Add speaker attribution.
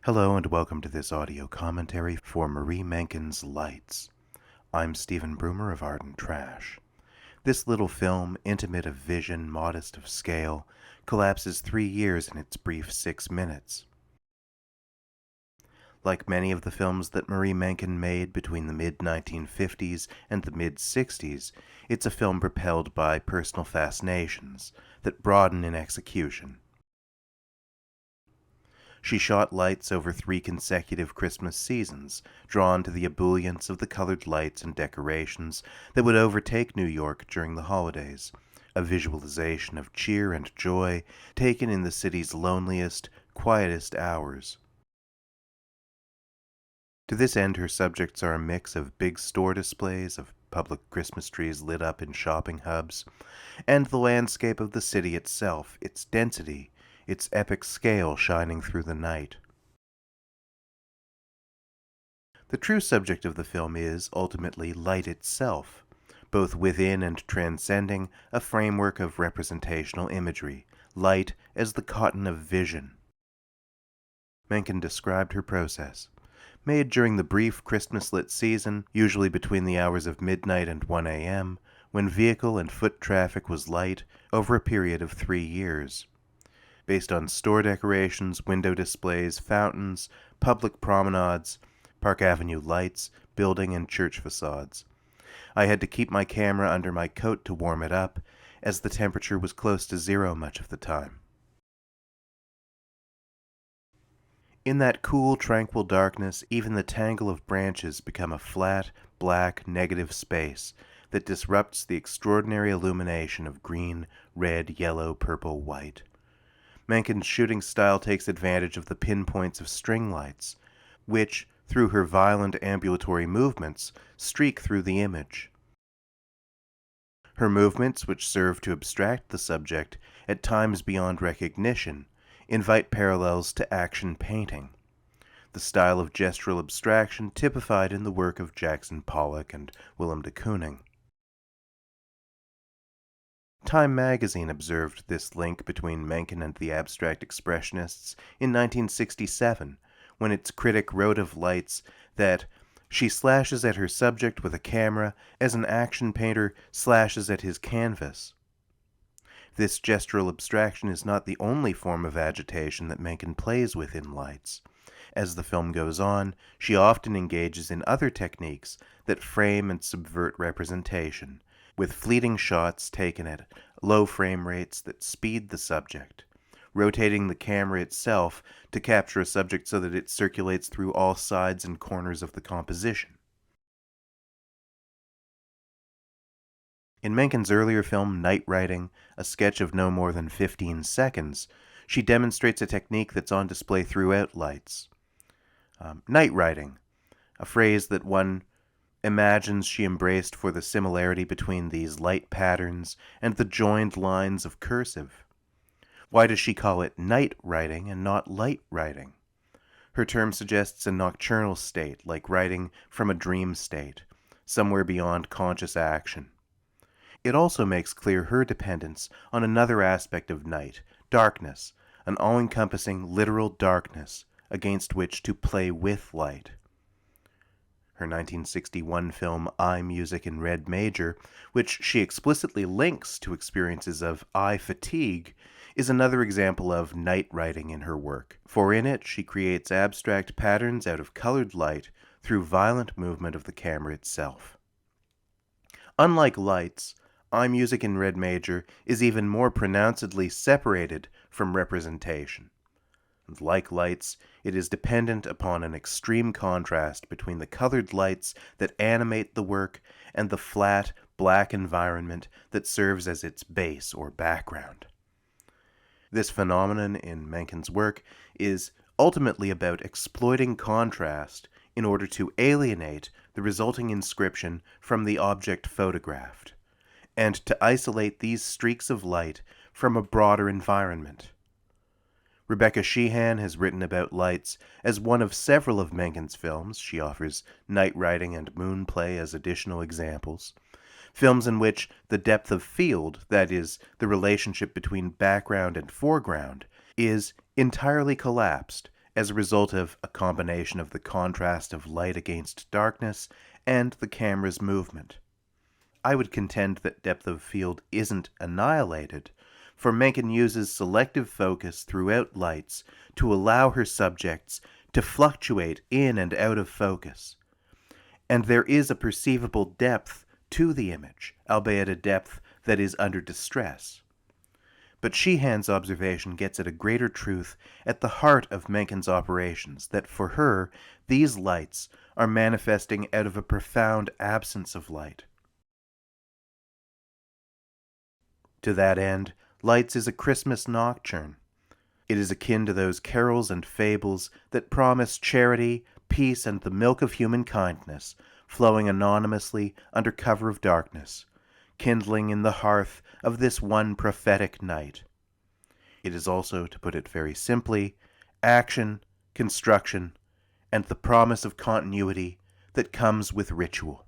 Speaker 1: Hello and welcome to this audio commentary for Marie Menken's Lights. I'm Stephen Broomer of Art and Trash. This little film, intimate of vision, modest of scale, collapses 3 years in its brief 6 minutes. Like many of the films that Marie Menken made between the mid-1950s and the mid-60s, it's a film propelled by personal fascinations that broaden in execution. She shot lights over 3 consecutive Christmas seasons, drawn to the ebullience of the colored lights and decorations that would overtake New York during the holidays, a visualization of cheer and joy taken in the city's loneliest, quietest hours. To this end, her subjects are a mix of big store displays of public Christmas trees lit up in shopping hubs, and the landscape of the city itself, its density, its epic scale shining through the night. The true subject of the film is, ultimately, light itself, both within and transcending a framework of representational imagery, light as the cotton of vision. Menken described her process. Made during the brief Christmas-lit season, usually between the hours of midnight and 1 a.m., when vehicle and foot traffic was light, over a period of 3 years. Based on store decorations, window displays, fountains, public promenades, Park Avenue lights, building and church facades. I had to keep my camera under my coat to warm it up, as the temperature was close to 0 much of the time. In that cool, tranquil darkness, even the tangle of branches become a flat, black, negative space that disrupts the extraordinary illumination of green, red, yellow, purple, white. Menken's shooting style takes advantage of the pinpoints of string lights, which, through her violent ambulatory movements, streak through the image. Her movements, which serve to abstract the subject, at times beyond recognition, invite parallels to action painting, the style of gestural abstraction typified in the work of Jackson Pollock and Willem de Kooning. Time magazine observed this link between Menken and the abstract expressionists in 1967, when its critic wrote of Lights that she slashes at her subject with a camera as an action painter slashes at his canvas. This gestural abstraction is not the only form of agitation that Menken plays with in Lights. As the film goes on, she often engages in other techniques that frame and subvert representation, with fleeting shots taken at low frame rates that speed the subject, rotating the camera itself to capture a subject so that it circulates through all sides and corners of the composition. In Menken's earlier film, Night Writing, a sketch of no more than 15 seconds, she demonstrates a technique that's on display throughout Lights. Night writing, a phrase that one imagines she embraced for the similarity between these light patterns and the joined lines of cursive. Why does she call it night writing and not light writing? Her term suggests a nocturnal state, like writing from a dream state, somewhere beyond conscious action. It also makes clear her dependence on another aspect of night, darkness, an all-encompassing literal darkness against which to play with light. Her 1961 film Eye Music in Red Major, which she explicitly links to experiences of eye fatigue, is another example of night writing in her work, for in it she creates abstract patterns out of colored light through violent movement of the camera itself. Unlike Lights, Eye Music in Red Major is even more pronouncedly separated from representation. And like Lights, it is dependent upon an extreme contrast between the colored lights that animate the work and the flat, black environment that serves as its base or background. This phenomenon in Menken's work is ultimately about exploiting contrast in order to alienate the resulting inscription from the object photographed, and to isolate these streaks of light from a broader environment. Rebecca Sheehan has written about Lights as one of several of Menken's films. She offers Night Writing and Moon Play as additional examples. Films in which the depth of field, that is, the relationship between background and foreground, is entirely collapsed as a result of a combination of the contrast of light against darkness and the camera's movement. I would contend that depth of field isn't annihilated, for Menken uses selective focus throughout lights to allow her subjects to fluctuate in and out of focus. And there is a perceivable depth to the image, albeit a depth that is under distress. But Sheehan's observation gets at a greater truth at the heart of Menken's operations, that for her, these lights are manifesting out of a profound absence of light. To that end, Lights is a Christmas nocturne. It is akin to those carols and fables that promise charity, peace, and the milk of human kindness, flowing anonymously under cover of darkness, kindling in the hearth of this one prophetic night. It is also, to put it very simply, action, construction, and the promise of continuity that comes with ritual.